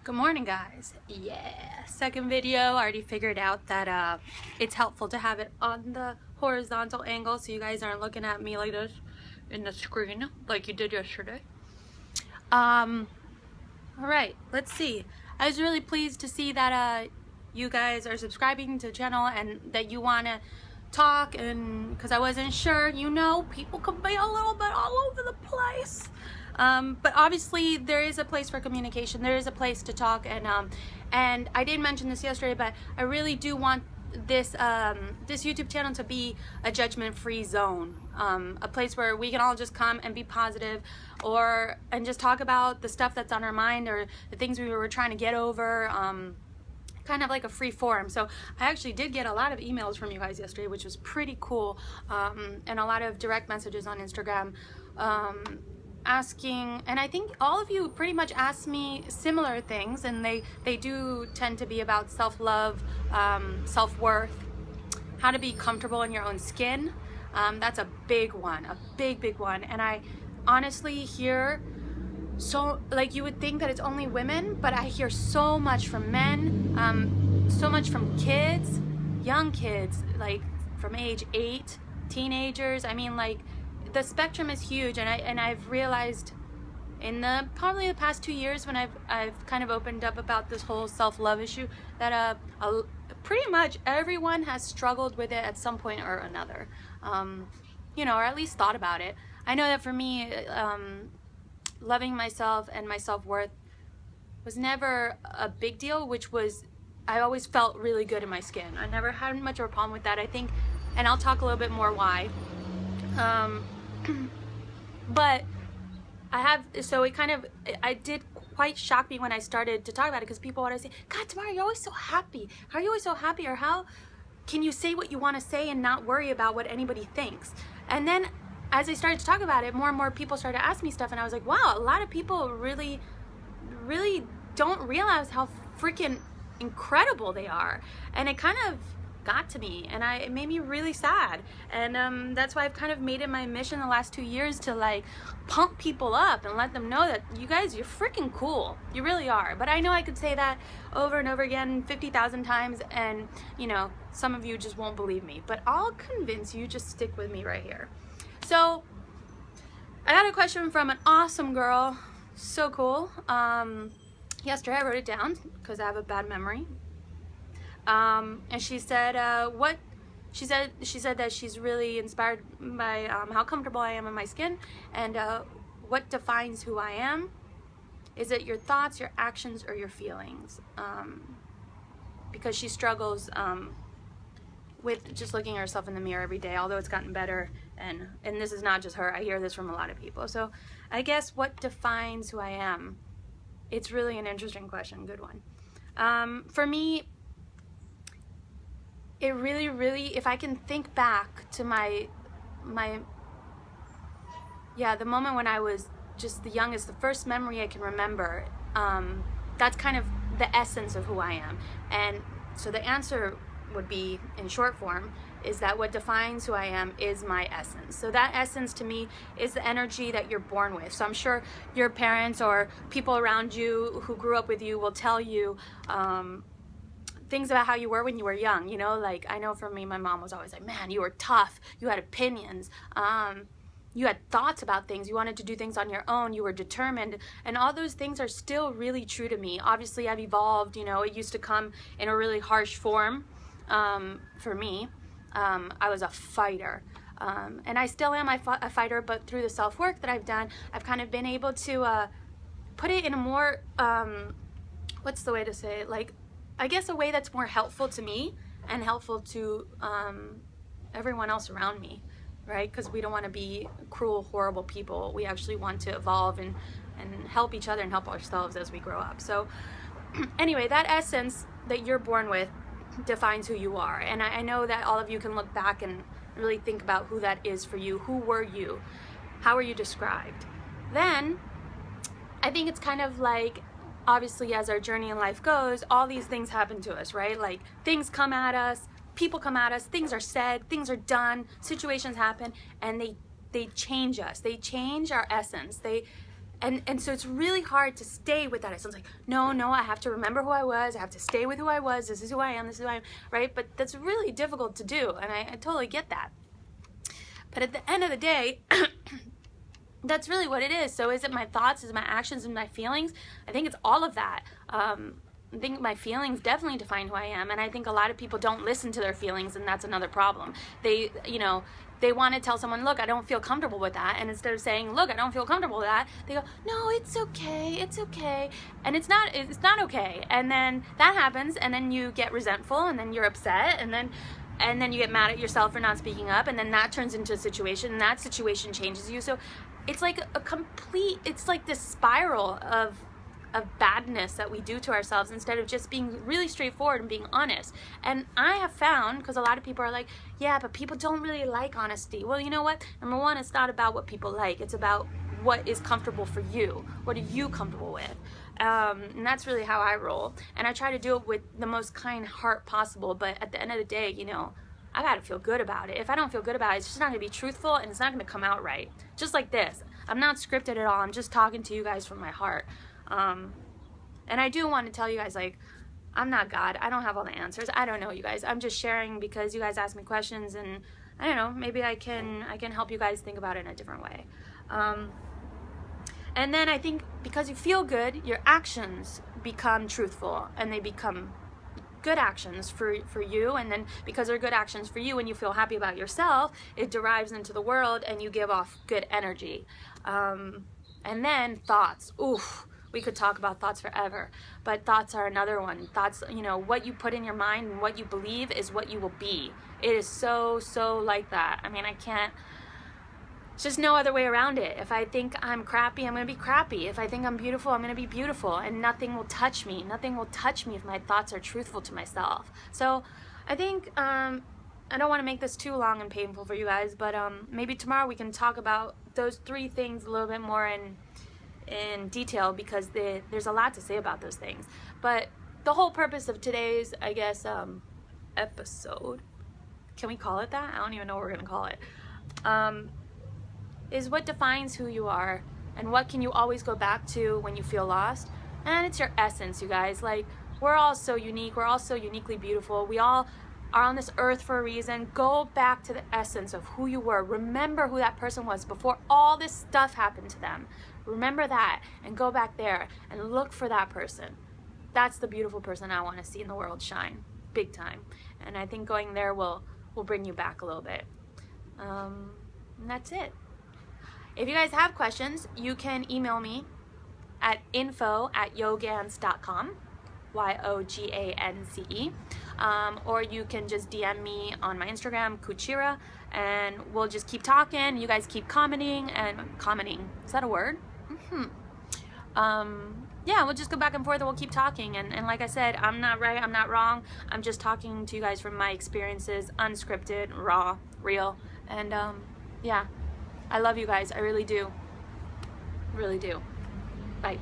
Good morning, guys. Yeah, second video. I already figured out that it's helpful to have it on the horizontal angle so you guys aren't looking at me like this in the screen like you did yesterday. All right, let's see. I was really pleased to see that you guys are subscribing to the channel and that you want to talk, and because I wasn't sure, you know, people can be a little bit all over the place. But obviously there is a place for communication. There is a place to talk, and I didn't mention this yesterday, but I really do want this this YouTube channel to be a judgment-free zone, a place where we can all just come and be positive, and just talk about the stuff that's on our mind or the things we were trying to get over. Kind of like a free forum. So I actually did get a lot of emails from you guys yesterday, which was pretty cool, and a lot of direct messages on Instagram asking, and I think all of you pretty much asked me similar things, and they do tend to be about self-love, self-worth, how to be comfortable in your own skin. That's a big one, a big one. And I honestly hear, so like, you would think that it's only women, but I hear so much from men, so much from kids, young kids, like from age 8, teenagers. I mean, like, the spectrum is huge, and I've realized in probably the past 2 years when I've kind of opened up about this whole self-love issue that pretty much everyone has struggled with it at some point or another, you know, or at least thought about it. I know that for me, loving myself and my self-worth was never a big deal, which was, I always felt really good in my skin. I never had much of a problem with that, I think, and I'll talk a little bit more why. But it did quite shock me when I started to talk about it, because people want to say, God, Tamara, you're always so happy. How are you always so happy? Or how can you say what you want to say and not worry about what anybody thinks? And then as I started to talk about it, more and more people started to ask me stuff, and I was like, wow, a lot of people really don't realize how freaking incredible they are. And it kind of got to me, and it made me really sad, and that's why I've kind of made it my mission the last 2 years to, like, pump people up and let them know that you guys, you're freaking cool. You really are. But I know I could say that over and over again 50,000 times, and you know, some of you just won't believe me, but I'll convince you. Just stick with me right here. So I got a question from an awesome girl, so cool. Yesterday I wrote it down because I have a bad memory. And she said, she said that she's really inspired by how comfortable I am in my skin, and what defines who I am. Is it your thoughts, your actions, or your feelings? Because she struggles with just looking at herself in the mirror every day, although it's gotten better, and this is not just her. I hear this from a lot of people. So I guess what defines who I am? It's really an interesting question, good one. For me, it really, if I can think back to the moment when I was just the youngest, the first memory I can remember, that's kind of the essence of who I am. And so the answer would be, in short form, is that what defines who I am is my essence. So that essence to me is the energy that you're born with. So I'm sure your parents or people around you who grew up with you will tell you things about how you were when you were young, you know, like, I know for me, my mom was always like, man, you were tough, you had opinions, you had thoughts about things, you wanted to do things on your own, you were determined, and all those things are still really true to me. Obviously, I've evolved, you know. It used to come in a really harsh form. For me, I was a fighter, and I still am a fighter, but through the self-work that I've done, I've kind of been able to put it in a more, what's the way to say it, like, I guess a way that's more helpful to me and helpful to everyone else around me, right? Because we don't want to be cruel, horrible people. We actually want to evolve and help each other and help ourselves as we grow up. So anyway, that essence that you're born with defines who you are. And I know that all of you can look back and really think about who that is for you. Who were you? How were you described? Then I think it's kind of like, obviously, as our journey in life goes, all these things happen to us, right? Like, things come at us, people come at us, things are said, things are done, situations happen, and they change us. They change our essence. And so it's really hard to stay with that. It sounds like, no, I have to remember who I was. I have to stay with who I was. This is who I am. This is who I am, right? But that's really difficult to do, and I totally get that. But at the end of the day, that's really what it is. So is it my thoughts, is it my actions, and my feelings? I think it's all of that. I think my feelings definitely define who I am, and I think a lot of people don't listen to their feelings, and that's another problem. They, you know, they want to tell someone, look, I don't feel comfortable with that, and instead of saying, look, I don't feel comfortable with that, they go, no, it's okay, and it's not okay. And then that happens, and then you get resentful, and then you're upset, and then you get mad at yourself for not speaking up, and then that turns into a situation, and that situation changes you. So it's like it's like this spiral of badness that we do to ourselves instead of just being really straightforward and being honest. And I have found, because a lot of people are like, yeah, but people don't really like honesty. Well, you know what? Number one, it's not about what people like. It's about what is comfortable for you. What are you comfortable with? And that's really how I roll. And I try to do it with the most kind heart possible. But at the end of the day, you know, I gotta feel good about it. If I don't feel good about it, it's just not gonna be truthful, and it's not gonna come out right. Just like this. I'm not scripted at all. I'm just talking to you guys from my heart. And I do want to tell you guys, like, I'm not God. I don't have all the answers. I don't know, you guys. I'm just sharing because you guys ask me questions, and I don't know, maybe I can help you guys think about it in a different way. And then I think because you feel good, your actions become truthful, and they become good actions for you. And then because they're good actions for you and you feel happy about yourself, it derives into the world, and you give off good energy. And then thoughts. Oof. We could talk about thoughts forever, but thoughts are another one. Thoughts, you know, what you put in your mind and what you believe is what you will be. It is so like that. I mean, it's just no other way around it. If I think I'm crappy, I'm going to be crappy. If I think I'm beautiful, I'm going to be beautiful, and nothing will touch me. Nothing will touch me if my thoughts are truthful to myself. So I think, I don't want to make this too long and painful for you guys, but maybe tomorrow we can talk about those 3 things a little bit more in detail, because there's a lot to say about those things. But the whole purpose of today's, I guess, episode, can we call it that? I don't even know what we're gonna call it, is what defines who you are, and what can you always go back to when you feel lost. And it's your essence, you guys. Like, we're all so unique, we're all so uniquely beautiful, we all are on this earth for a reason. Go back to the essence of who you were. Remember who that person was before all this stuff happened to them. Remember that, and go back there and look for that person. That's the beautiful person I want to see in the world shine, big time. And I think going there will bring you back a little bit. And that's it. If you guys have questions, you can email me at info@yogance.com, YOGANCE. Or you can just DM me on my Instagram, Kuchira, and we'll just keep talking. You guys keep commenting. Is that a word? Yeah, we'll just go back and forth, and we'll keep talking. And like I said, I'm not right, I'm not wrong. I'm just talking to you guys from my experiences, unscripted, raw, real. And yeah, I love you guys. I really do. Really do. Bye.